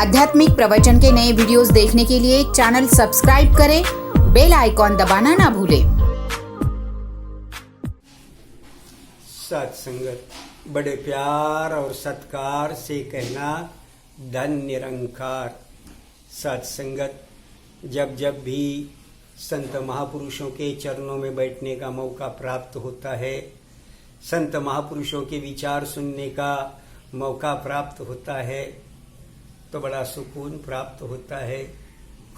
आध्यात्मिक प्रवचन के नए वीडियोस देखने के लिए चैनल सब्सक्राइब करें, बेल आइकॉन दबाना ना भूलें। सत्संगत बड़े प्यार और सत्कार से कहना धन निरंकार। सत्संगत जब जब भी संत महापुरुषों के चरणों में बैठने का मौका प्राप्त होता है, संत महापुरुषों के विचार सुनने का मौका प्राप्त होता है, तो बड़ा सुकून प्राप्त होता है,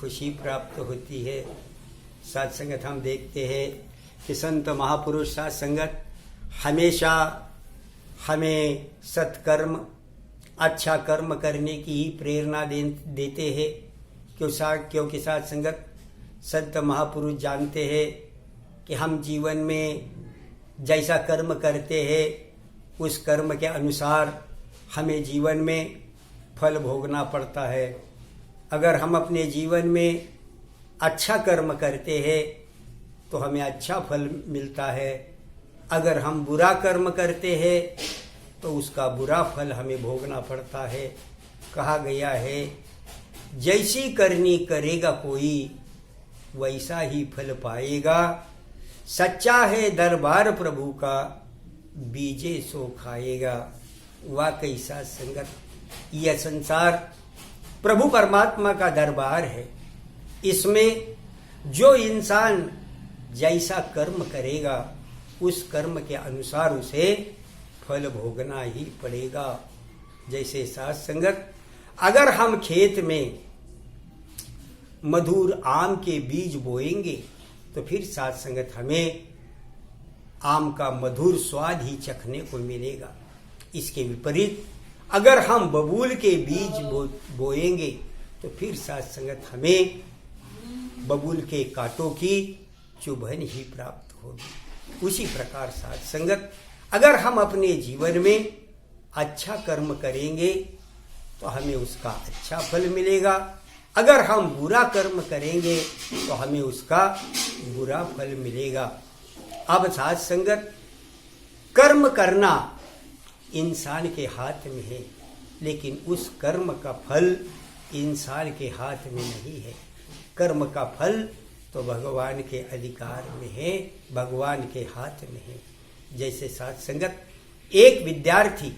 खुशी प्राप्त होती है। सत्संगत हम देखते हैं कि संत महापुरुष सत्संगत हमेशा हमें सत्कर्म, अच्छा कर्म करने की ही प्रेरणा देते हैं। क्योंकि सत्संगत संत महापुरुष जानते हैं कि हम जीवन में जैसा कर्म करते हैं उस कर्म के अनुसार हमें जीवन में फल भोगना पड़ता है। अगर हम अपने जीवन में अच्छा कर्म करते हैं तो हमें अच्छा फल मिलता है, अगर हम बुरा कर्म करते हैं तो उसका बुरा फल हमें भोगना पड़ता है। कहा गया है, जैसी करनी करेगा कोई वैसा ही फल पाएगा, सच्चा है दरबार प्रभु का बीजे सो खाएगा। वाकई सत्संगत यह संसार प्रभु परमात्मा का दरबार है। इसमें जो इंसान जैसा कर्म करेगा उस कर्म के अनुसार उसे फल भोगना ही पड़ेगा। जैसे सत्संगत अगर हम खेत में मधुर आम के बीज बोएंगे तो फिर सत्संगत हमें आम का मधुर स्वाद ही चखने को मिलेगा। इसके विपरीत अगर हम बबूल के बीज बोएंगे तो फिर सत्संगत हमें बबूल के कांटों की चुभन ही प्राप्त होगी। उसी प्रकार सत्संगत अगर हम अपने जीवन में अच्छा कर्म करेंगे तो हमें उसका अच्छा फल मिलेगा, अगर हम बुरा कर्म करेंगे तो हमें उसका बुरा फल मिलेगा। अब सत्संगत कर्म करना इंसान के हाथ में है, लेकिन उस कर्म का फल इंसान के हाथ में नहीं है। कर्म का फल तो भगवान के अधिकार में है, भगवान के हाथ में है। जैसे सत्संगत एक विद्यार्थी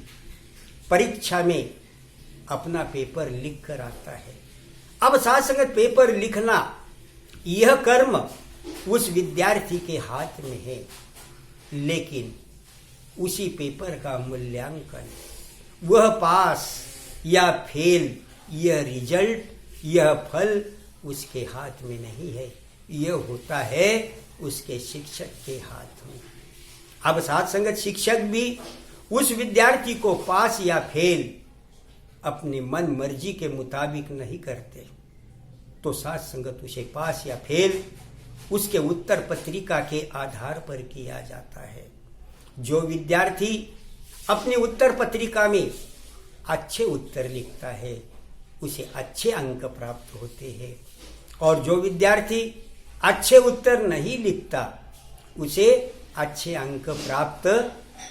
परीक्षा में अपना पेपर लिख कर आता है। अब सत्संगत पेपर लिखना यह कर्म उस विद्यार्थी के हाथ में है, लेकिन उसी पेपर का मूल्यांकन, वह पास या फेल, यह रिजल्ट, यह फल उसके हाथ में नहीं है, यह होता है उसके शिक्षक के हाथ में। अब सत्संगत शिक्षक भी उस विद्यार्थी को पास या फेल अपनी मन मर्जी के मुताबिक नहीं करते, तो सत्संगत उसे पास या फेल उसके उत्तर पत्रिका के आधार पर किया जाता है। जो विद्यार्थी अपनी उत्तर पत्रिका में अच्छे उत्तर लिखता है उसे अच्छे अंक प्राप्त होते हैं, और जो विद्यार्थी अच्छे उत्तर नहीं लिखता उसे अच्छे अंक प्राप्त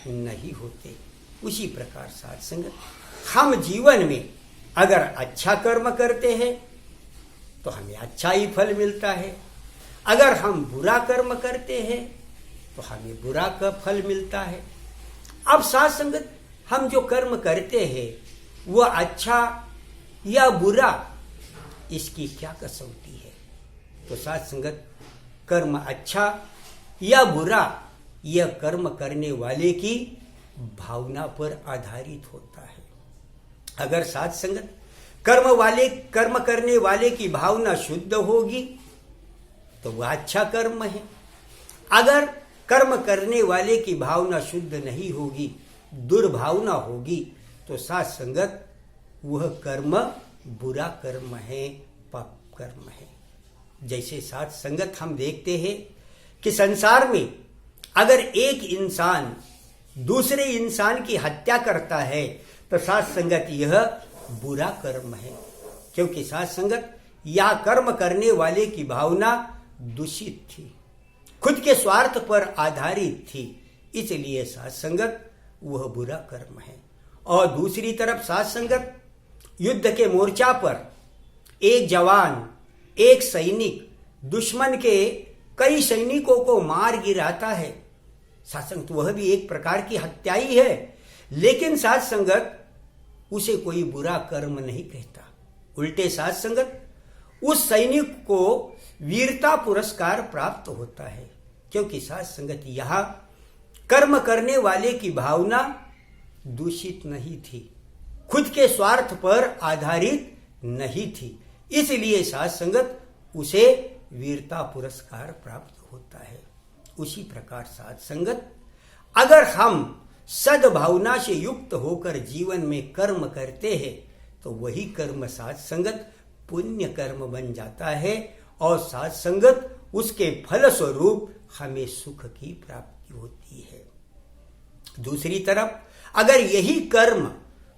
नहीं होते। उसी प्रकार सत्संगत हम जीवन में अगर अच्छा कर्म करते हैं तो हमें अच्छा ही फल मिलता है, अगर हम बुरा कर्म करते हैं तो हमें बुरा का फल मिलता है। अब सत्संगत हम जो कर्म करते हैं वह अच्छा या बुरा, इसकी क्या कसौटी है? तो सत्संगत कर्म अच्छा या बुरा यह कर्म करने वाले की भावना पर आधारित होता है। अगर सत्संगत कर्म करने वाले की भावना शुद्ध होगी तो वह अच्छा कर्म है, अगर कर्म करने वाले की भावना शुद्ध नहीं होगी, दुर्भावना होगी, तो सत्संगत वह कर्म बुरा कर्म है, पाप कर्म है। जैसे सत्संगत हम देखते हैं कि संसार में अगर एक इंसान दूसरे इंसान की हत्या करता है तो सत्संगत यह बुरा कर्म है, क्योंकि सत्संगत यह कर्म करने वाले की भावना दूषित थी, खुद के स्वार्थ पर आधारित थी, इसलिए सत्संगत वह बुरा कर्म है। और दूसरी तरफ सत्संगत युद्ध के मोर्चा पर एक जवान, एक सैनिक दुश्मन के कई सैनिकों को मार गिराता है, साथ संगत तो वह भी एक प्रकार की हत्या ही है, लेकिन साथ संगत उसे कोई बुरा कर्म नहीं कहता। उल्टे साथ संगत उस सैनिक को वीरता पुरस्कार प्राप्त होता है, क्योंकि साथ संगत यहां कर्म करने वाले की भावना दूषित नहीं थी, खुद के स्वार्थ पर आधारित नहीं थी, इसलिए साथ संगत उसे वीरता पुरस्कार प्राप्त होता है। उसी प्रकार साथ संगत अगर हम सद्भावना से युक्त होकर जीवन में कर्म करते हैं तो वही कर्म साथ संगत पुण्य कर्म बन जाता है और साथ संगत उसके फल स्वरूप हमें सुख की प्राप्ति होती है। दूसरी तरफ अगर यही कर्म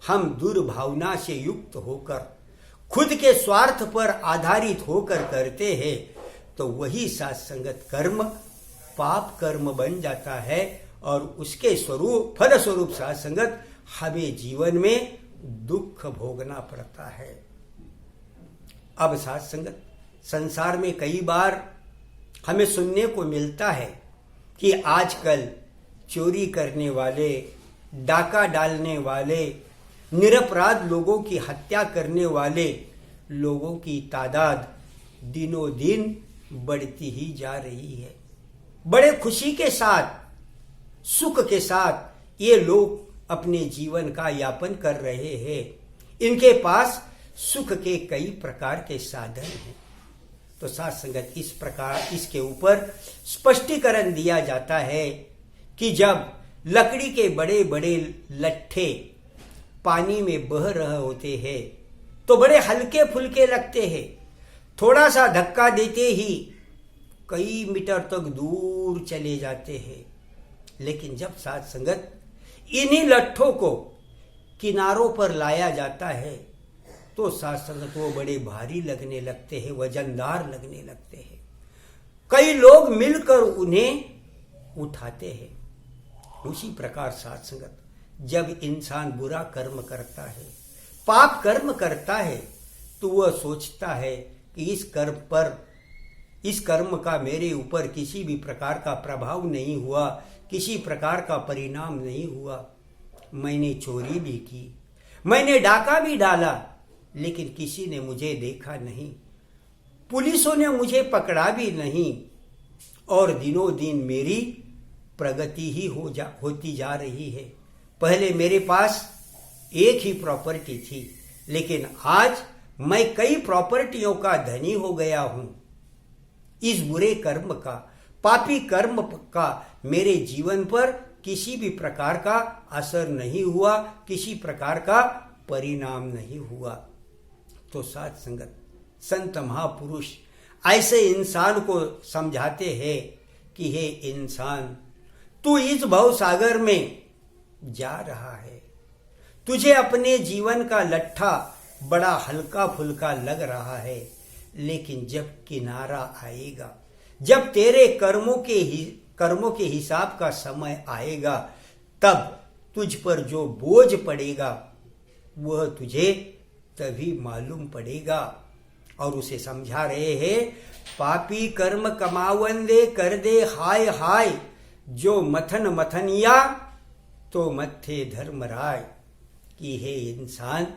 हम दुर्भावना से युक्त होकर खुद के स्वार्थ पर आधारित होकर करते हैं तो वही साथ संगत कर्म पाप कर्म बन जाता है और उसके स्वरूप फल स्वरूप साथ संगत हमें जीवन में दुख भोगना पड़ता है। अब साथ संगत संसार में कई बार हमें सुनने को मिलता है कि आजकल चोरी करने वाले, डाका डालने वाले, निरपराध लोगों की हत्या करने वाले लोगों की तादाद दिनों दिन बढ़ती ही जा रही है। बड़े खुशी के साथ, सुख के साथ ये लोग अपने जीवन का यापन कर रहे हैं। इनके पास सुख के कई प्रकार के साधन हैं। तो साथ संगत इस प्रकार इसके ऊपर स्पष्टीकरण दिया जाता है कि जब लकड़ी के बड़े बड़े लट्ठे पानी में बह रहे होते हैं तो बड़े हल्के फुल्के लगते हैं, थोड़ा सा धक्का देते ही कई मीटर तक दूर चले जाते हैं। लेकिन जब साथ संगत इन्हीं लट्ठों को किनारों पर लाया जाता है तो साथ संगत वो बड़े भारी लगने लगते हैं, वजनदार लगने लगते हैं। कई लोग मिलकर उन्हें उठाते हैं। उसी प्रकार साथ संगत जब इंसान बुरा कर्म करता है, पाप कर्म करता है, तो वह सोचता है कि इस कर्म का मेरे ऊपर किसी भी प्रकार का प्रभाव नहीं हुआ, किसी प्रकार का परिणाम नहीं हुआ। मैंने चोरी भी की, मैंने डाका भी डाला, लेकिन किसी ने मुझे देखा नहीं, पुलिसों ने मुझे पकड़ा भी नहीं और दिनों दिन मेरी प्रगति ही होती जा रही है। पहले मेरे पास एक ही प्रॉपर्टी थी, लेकिन आज मैं कई प्रॉपर्टियों का धनी हो गया हूं। इस बुरे कर्म का, पापी कर्म का मेरे जीवन पर किसी भी प्रकार का असर नहीं हुआ, किसी प्रकार का परिणाम नहीं हुआ। तो साथ संगत संत महापुरुष ऐसे इंसान को समझाते हैं कि हे इंसान, तू इस भव सागर में जा रहा है, तुझे अपने जीवन का लट्ठा बड़ा हल्का फुल्का लग रहा है, लेकिन जब किनारा आएगा, जब तेरे कर्मों के हिसाब का समय आएगा, तब तुझ पर जो बोझ पड़ेगा वह तुझे तभी मालूम पड़ेगा। और उसे समझा रहे हैं, पापी कर्म कमावंदे कर दे हाय हाय, जो मथन मथनिया तो मथे धर्मराय। कि हे इंसान,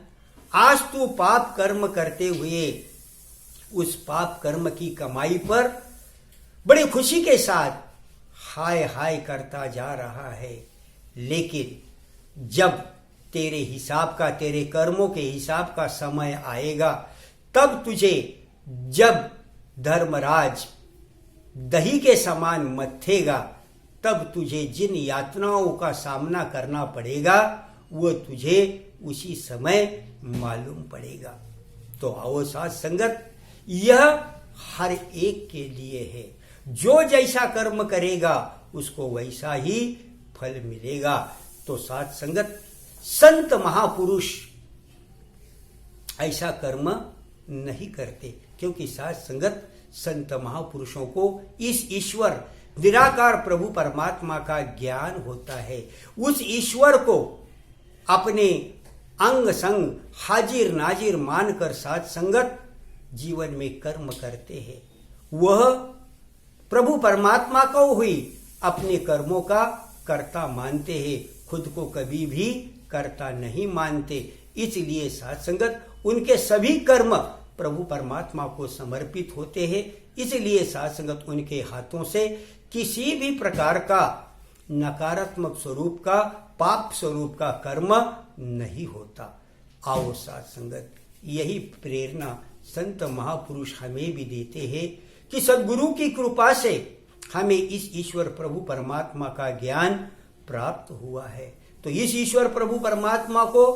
आज तू पाप कर्म करते हुए उस पाप कर्म की कमाई पर बड़ी खुशी के साथ हाय हाय करता जा रहा है, लेकिन जब तेरे हिसाब का, तेरे कर्मों के हिसाब का समय आएगा, तब तुझे जब धर्मराज दही के समान मथेगा, तब तुझे जिन यातनाओं का सामना करना पड़ेगा वो तुझे उसी समय मालूम पड़ेगा। तो आओ साथ संगत, यह हर एक के लिए है। जो जैसा कर्म करेगा उसको वैसा ही फल मिलेगा। तो साथ संगत, संत महापुरुष ऐसा कर्म नहीं करते, क्योंकि साथ संगत संत महापुरुषों को इस ईश्वर निराकार प्रभु परमात्मा का ज्ञान होता है। उस ईश्वर को अपने अंग संग हाजिर नाजिर मानकर साथ संगत जीवन में कर्म करते हैं, वह प्रभु परमात्मा को हुई अपने कर्मों का कर्ता मानते हैं, खुद को कभी भी कर्ता नहीं मानते। इसलिए साथ संगत उनके सभी कर्म प्रभु परमात्मा को समर्पित होते हैं। इसलिए साथ संगत उनके हाथों से किसी भी प्रकार का नकारात्मक स्वरूप का पाप स्वरूप का कर्म नहीं होता। आओ साथ संगत, यही प्रेरणा संत महापुरुष हमें भी देते हैं कि सद्गुरु की कृपा से हमें इस ईश्वर प्रभु परमात्मा का ज्ञान प्राप्त हुआ है। तो इस ईश्वर प्रभु परमात्मा को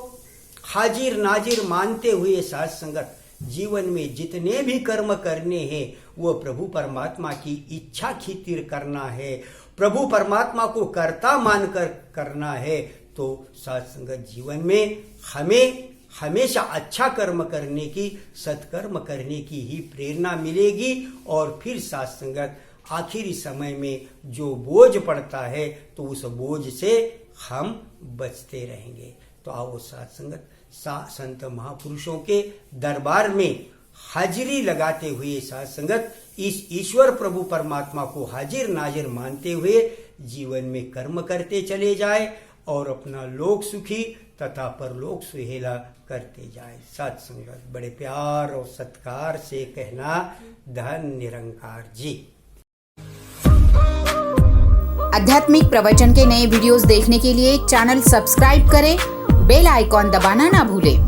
हाजिर नाजिर मानते हुए साथ संगत जीवन में जितने भी कर्म करने हैं वो प्रभु परमात्मा की इच्छा खातिर करना है, प्रभु परमात्मा को कर्ता मानकर करना है। तो साथ संगत जीवन में हमें हमेशा अच्छा कर्म करने की, सत्कर्म करने की ही प्रेरणा मिलेगी। और फिर साथ संगत आखिरी समय में जो बोझ पड़ता है तो उस बोझ से हम बचते रहेंगे। तो आओ साथ संगत संत महापुरुषों के दरबार में हाजिरी लगाते हुए साथ संगत इस ईश्वर प्रभु परमात्मा को हाजिर नाजिर मानते हुए जीवन में कर्म करते चले जाए और अपना लोक सुखी तथा परलोक सुहेला करते जाए। साथ संगत बड़े प्यार और सत्कार से कहना, धन निरंकार जी। आध्यात्मिक प्रवचन के नए वीडियोस देखने के लिए चैनल सब्सक्राइब करें, बेल आइकॉन दबाना ना भूलें।